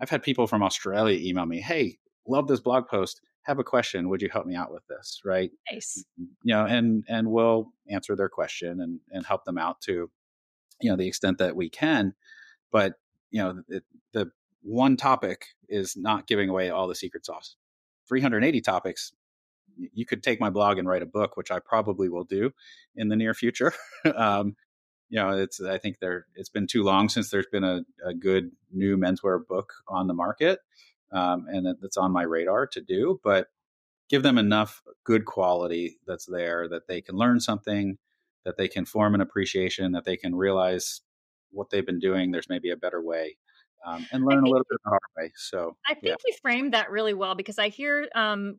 I've had people from Australia email me, "Hey, love this blog post. Have a question. Would you help me out with this?" Right? Nice. And we'll answer their question and help them out to the extent that we can. But the one topic is not giving away all the secret sauce. 380 topics. You could take my blog and write a book, which I probably will do in the near future. um, it's I think it's been too long since there's been a good new menswear book on the market, and it's on my radar to do. But give them enough good quality that's there that they can learn something, that they can form an appreciation, that they can realize what they've been doing. There's maybe a better way, and I learn a think little bit the hard way. So, I yeah. think you framed that really well because I hear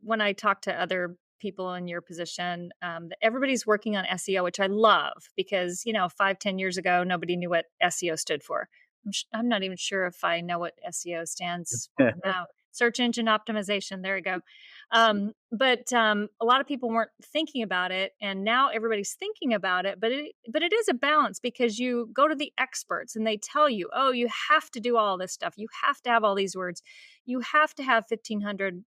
when I talk to other people in your position that everybody's working on SEO, which I love because 5, 10 years ago nobody knew what SEO stood for. I'm not even sure if I know what SEO stands for now. Search engine optimization. There you go. But a lot of people weren't thinking about it, and now everybody's thinking about it. But it is a balance because you go to the experts and they tell you, oh, you have to do all this stuff. You have to have all these words. You have to have 1,500.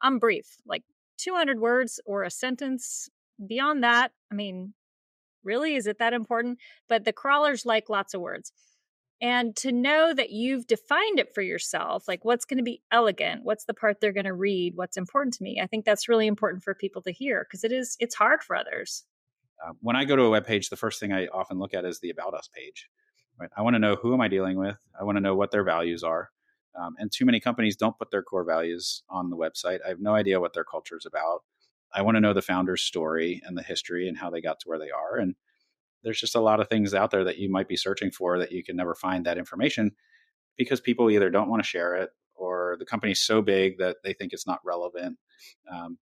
I'm brief, like 200 words or a sentence. Beyond that, I mean, really, is it that important? But the crawlers like lots of words. And to know that you've defined it for yourself, like what's going to be elegant, what's the part they're going to read, what's important to me. I think that's really important for people to hear because it's hard for others. When I go to a web page, the first thing I often look at is the About Us page. Right? I want to know who am I dealing with. I want to know what their values are. And too many companies don't put their core values on the website. I have no idea what their culture is about. I want to know the founder's story and the history and how they got to where they are. And there's just a lot of things out there that you might be searching for that you can never find that information because people either don't want to share it or the company's so big that they think it's not relevant.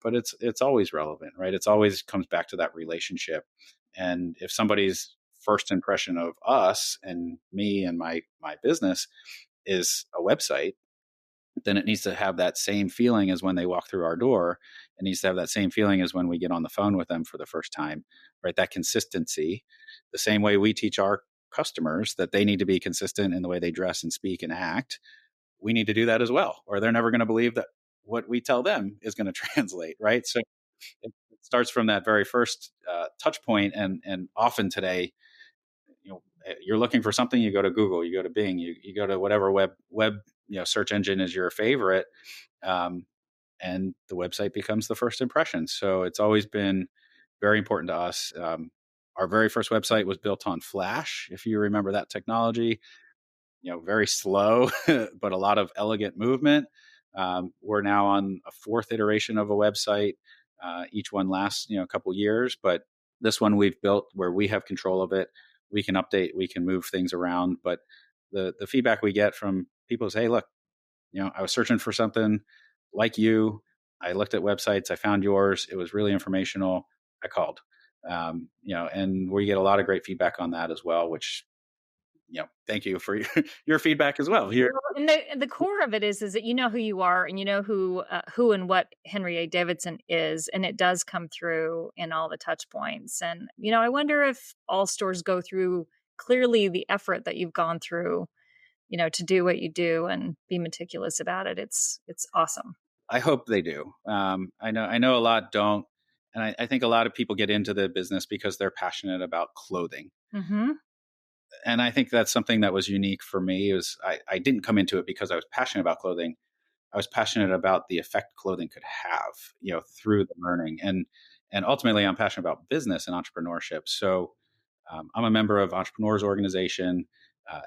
But it's always relevant, right? It's always comes back to that relationship. And if somebody's first impression of us and me and my business is a website, then it needs to have that same feeling as when they walk through our door. It needs to have that same feeling as when we get on the phone with them for the first time, right? That consistency, the same way we teach our customers that they need to be consistent in the way they dress and speak and act. We need to do that as well, or they're never going to believe that what we tell them is going to translate, right? So it starts from that very first touch point, and often today, you're looking for something, you go to Google, you go to Bing, you go to whatever web search engine is your favorite, um, and the website becomes the first impression. So it's always been very important to us. Our very first website was built on Flash, if you remember that technology. Very slow, but a lot of elegant movement. We're now on a fourth iteration of a website. Each one lasts, a couple years, but this one we've built where we have control of it. We can update, we can move things around. But the feedback we get from people is, hey, look, I was searching for something like you. I looked at websites, I found yours. It was really informational. I called. And we get a lot of great feedback on that as well, which thank you for your feedback as well. Here, Well, and the core of it is that you know who you are and you know who and what Henry A. Davidson is, and it does come through in all the touch points. And I wonder if all stores go through clearly the effort that you've gone through, to do what you do and be meticulous about it. It's awesome. I hope they do. I know a lot don't, and I think a lot of people get into the business because they're passionate about clothing. Hmm. And I think that's something that was unique for me. Is I didn't come into it because I was passionate about clothing. I was passionate about the effect clothing could have, through the learning, and ultimately, I'm passionate about business and entrepreneurship. So I'm a member of Entrepreneurs Organization.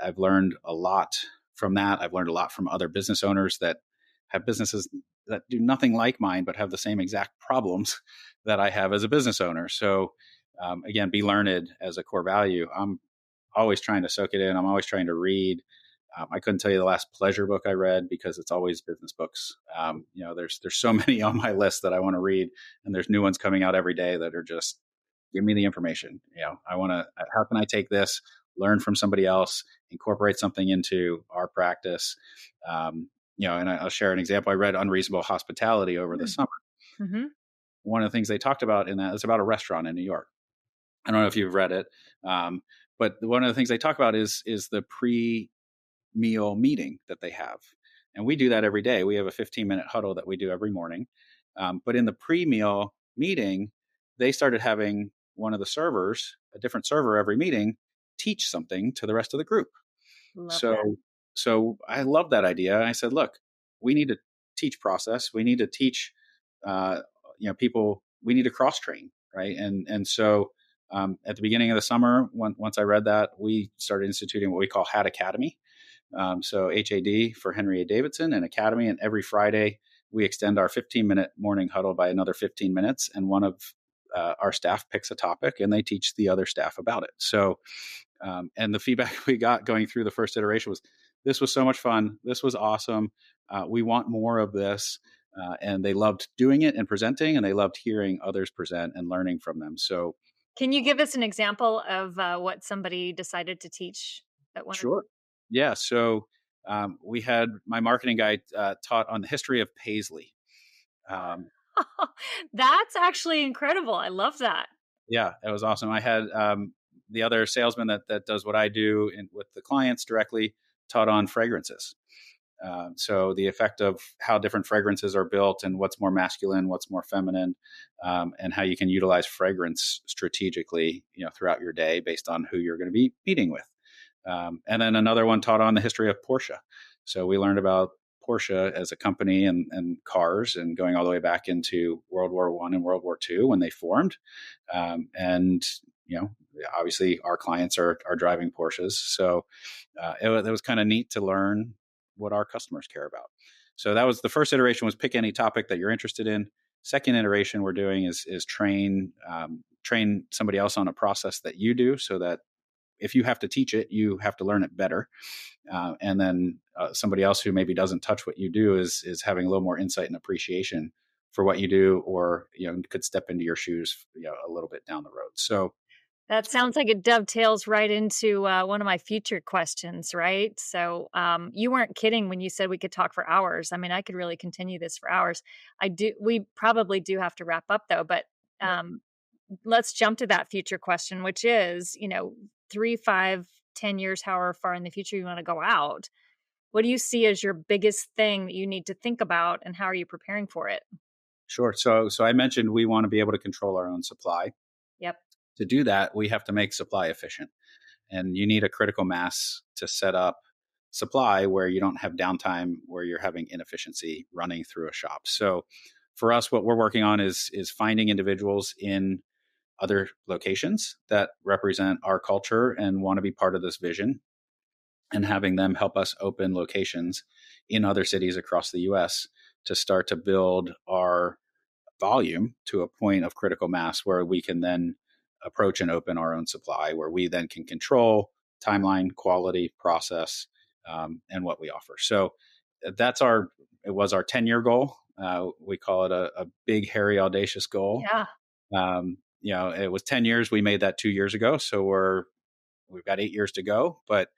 I've learned a lot from that. I've learned a lot from other business owners that have businesses that do nothing like mine, but have the same exact problems that I have as a business owner. So again, be learned as a core value. I'm always trying to soak it in. I'm always trying to read. I couldn't tell you the last pleasure book I read because it's always business books. There's so many on my list that I want to read, and there's new ones coming out every day that are just give me the information. I want to. How can I take this, learn from somebody else, incorporate something into our practice? And I'll share an example. I read Unreasonable Hospitality over the summer. Mm-hmm. One of the things they talked about in that is about a restaurant in New York. I don't know if you've read it, but one of the things they talk about is the pre-meal meeting that they have, and we do that every day. We have a 15-minute huddle that we do every morning. But in the pre-meal meeting, they started having one of the servers, a different server every meeting, teach something to the rest of the group. Love that. So I love that idea. I said, look, we need to teach process. We need to teach, uh, people. We need to cross train, right? And so at the beginning of the summer, once I read that, we started instituting what we call HAD Academy. So HAD for Henry A. Davidson and Academy, and every Friday we extend our 15-minute morning huddle by another 15 minutes, and one of our staff picks a topic and they teach the other staff about it. So, and the feedback we got going through the first iteration was, this was so much fun. This was awesome. We want more of this. And they loved doing it and presenting, and they loved hearing others present and learning from them. So, Can you give us an example of what somebody decided to teach at one of sure. Yeah. So, we had my marketing guy taught on the history of Paisley. Um, That's actually incredible. I love that. yeah, it was awesome. I had the other salesman that does what I do with the clients directly taught on fragrances. So the effect of how different fragrances are built and what's more masculine, what's more feminine, and how you can utilize fragrance strategically, throughout your day based on who you're going to be meeting with. And then another one taught on the history of Porsche. So we learned about Porsche as a company and cars, and going all the way back into World War I and World War II when they formed. And obviously our clients are driving Porsches, so it was kind of neat to learn what our customers care about. So that was the first iteration, was pick any topic that you're interested in. Second iteration we're doing is train somebody else on a process that you do, so that if you have to teach it, you have to learn it better. And then somebody else who maybe doesn't touch what you do is having a little more insight and appreciation for what you do, or could step into your shoes a little bit down the road. So That sounds like it dovetails right into one of my future questions, right? So, you weren't kidding when you said we could talk for hours. I mean, I could really continue this for hours. I do. We probably do have to wrap up though, but let's jump to that future question, which is, 3, 5, 10 years, however far in the future you want to go out. What do you see as your biggest thing that you need to think about, and how are you preparing for it? sure. So I mentioned we want to be able to control our own supply. Yep. To do that, we have to make supply efficient, and you need a critical mass to set up supply where you don't have downtime, where you're having inefficiency running through a shop. So for us, what we're working on is finding individuals in other locations that represent our culture and want to be part of this vision, and having them help us open locations in other cities across the US to start to build our volume to a point of critical mass where we can then approach and open our own supply, where we then can control timeline, quality, process, and what we offer. So it was our 10-year goal. We call it a big, hairy, audacious goal. Yeah. It was 10 years. We made that 2 years ago. So we've got 8 years to go, but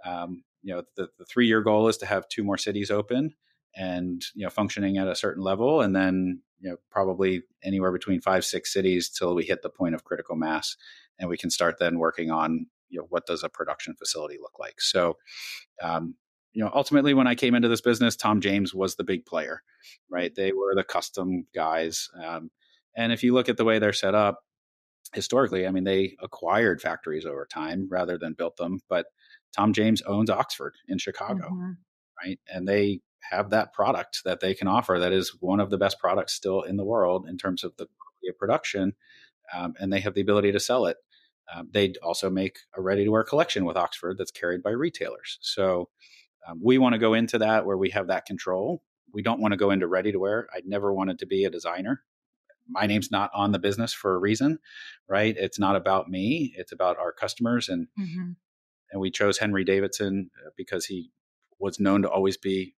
the 3-year goal is to have 2 more cities open and functioning at a certain level, and then probably anywhere between 5-6 cities till we hit the point of critical mass, and we can start then working on what does a production facility look like. So ultimately, when I came into this business, Tom James was the big player, right? They were the custom guys, and if you look at the way they're set up historically, I mean, they acquired factories over time rather than built them. But Tom James owns Oxford in Chicago, Mhm. right? And they have that product that they can offer that is one of the best products still in the world in terms of the quality of production, and they have the ability to sell it. They also make a ready-to-wear collection with Oxford that's carried by retailers. So we want to go into that where we have that control. We don't want to go into ready-to-wear. I never wanted to be a designer. My name's not on the business for a reason, right? It's not about me. It's about our customers. Mhm. And we chose Henry Davidson because he was known to always be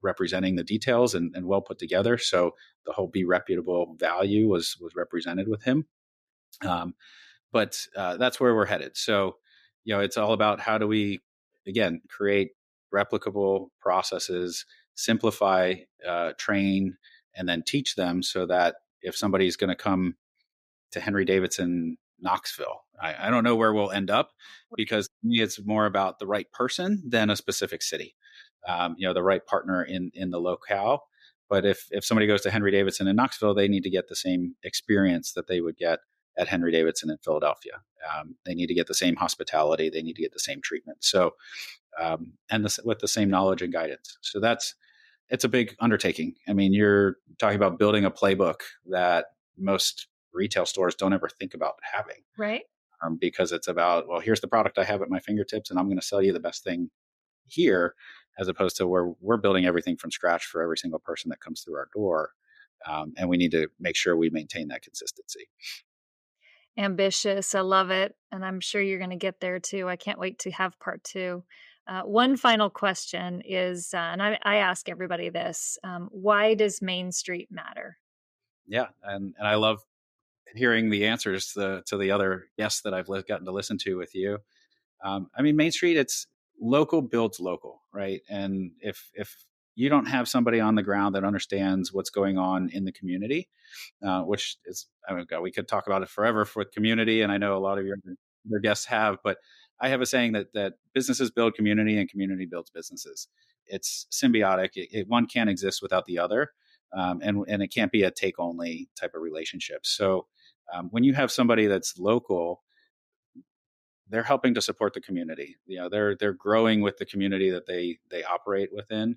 representing the details and well put together. So the whole be reputable value was represented with him. But that's where we're headed. So, it's all about how do we, again, create replicable processes, simplify, train, and then teach them, so that if somebody's going to come to Henry Davidson, Knoxville, I don't know where we'll end up, because to me, it's more about the right person than a specific city, the right partner in the locale. But if somebody goes to Henry Davidson in Knoxville, they need to get the same experience that they would get at Henry Davidson in Philadelphia. They need to get the same hospitality. They need to get the same treatment. So, with the same knowledge and guidance. So it's a big undertaking. I mean, you're talking about building a playbook that most retail stores don't ever think about having, Right. because it's about, well, here's the product I have at my fingertips, and I'm going to sell you the best thing here. as opposed to where we're building everything from scratch for every single person that comes through our door. And we need to make sure we maintain that consistency. Ambitious. I love it. And I'm sure you're going to get there too. I can't wait to have part two. One final question is, and I ask everybody this, why does Main Street matter? Yeah. And I love hearing the answers to the other guests that I've gotten to listen to with you. I mean, Main Street, it's local builds local, right? And if you don't have somebody on the ground that understands what's going on in the community, which is, I mean, God, we could talk about it forever for community, and I know a lot of your guests have, but I have a saying that businesses build community and community builds businesses. It's symbiotic. One can't exist without the other, and it can't be a take only type of relationship. So when you have somebody that's local, they're helping to support the community. You know, they're growing with the community that they operate within,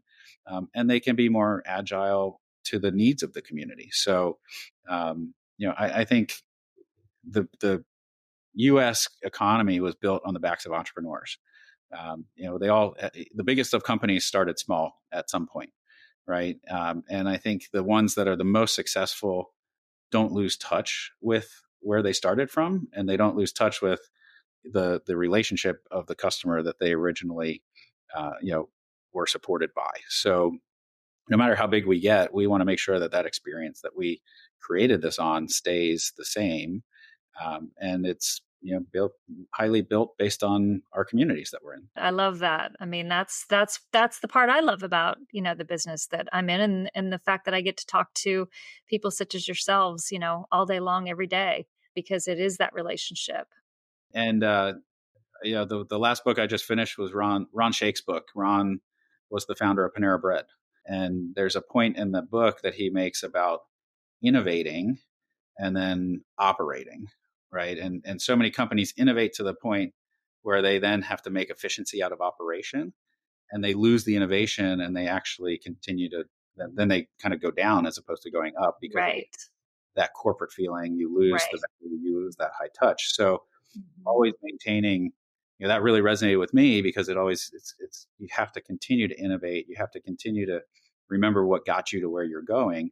and they can be more agile to the needs of the community. So, I think the U.S. economy was built on the backs of entrepreneurs. They all the biggest of companies started small at some point, right? And I think the ones that are the most successful don't lose touch with where they started from, and they don't lose touch with the relationship of the customer that they originally were supported by. So no matter how big we get, we want to make sure that experience that we created this on stays the same, and it's highly built based on our communities that we're in. I love that. I mean, that's the part I love about, the business that I'm in, and the fact that I get to talk to people such as yourselves, all day long every day, because it is that relationship. And the last book I just finished was Ron Shake's book. Ron was the founder of Panera Bread, and there's a point in the book that he makes about innovating and then operating, right? And so many companies innovate to the point where they then have to make efficiency out of operation, and they lose the innovation, and they actually continue to then they kind of go down as opposed to going up because of Right. that corporate feeling. You lose the Right. value, you lose that high touch. So Mhm. always maintaining, that really resonated with me because it's you have to continue to innovate, you have to continue to remember what got you to where you're going,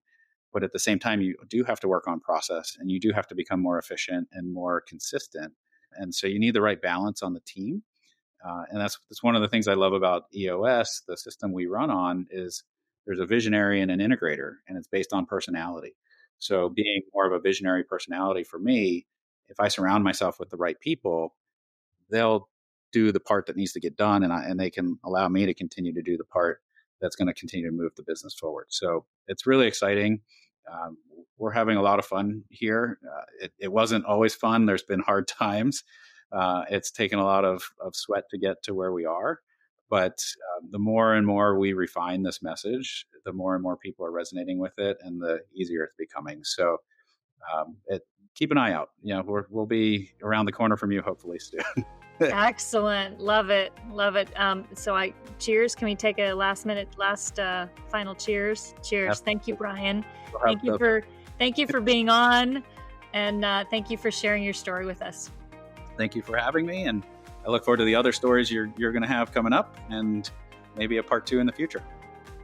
but at the same time you do have to work on process, and you do have to become more efficient and more consistent, and so you need the right balance on the team. And that's one of the things I love about EOS, the system we run on, is there's a visionary and an integrator, and it's based on personality. So being more of a visionary personality for me, if I surround myself with the right people, they'll do the part that needs to get done, and they can allow me to continue to do the part that's going to continue to move the business forward. So it's really exciting. Um, we're having a lot of fun here. It wasn't always fun. There's been hard times. It's taken a lot of sweat to get to where we are. But the more and more we refine this message, the more and more people are resonating with it, and the easier it's becoming. So keep an eye out. We'll be around the corner from you hopefully soon. Excellent. Love it. Love it. So cheers. Can we take a final cheers? Cheers. Thank you, Brian. We'll Thank you have for, thank you for being on, and thank you for sharing your story with us. Thank you for having me, and I look forward to the other stories you're going to have coming up, and maybe a part 2 in the future.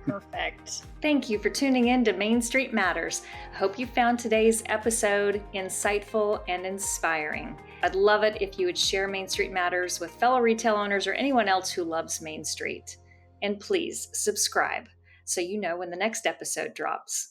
Perfect. Thank you for tuning in to Main Street Matters. I hope you found today's episode insightful and inspiring. I'd love it if you would share Main Street Matters with fellow retail owners or anyone else who loves Main Street. And please subscribe so you know when the next episode drops.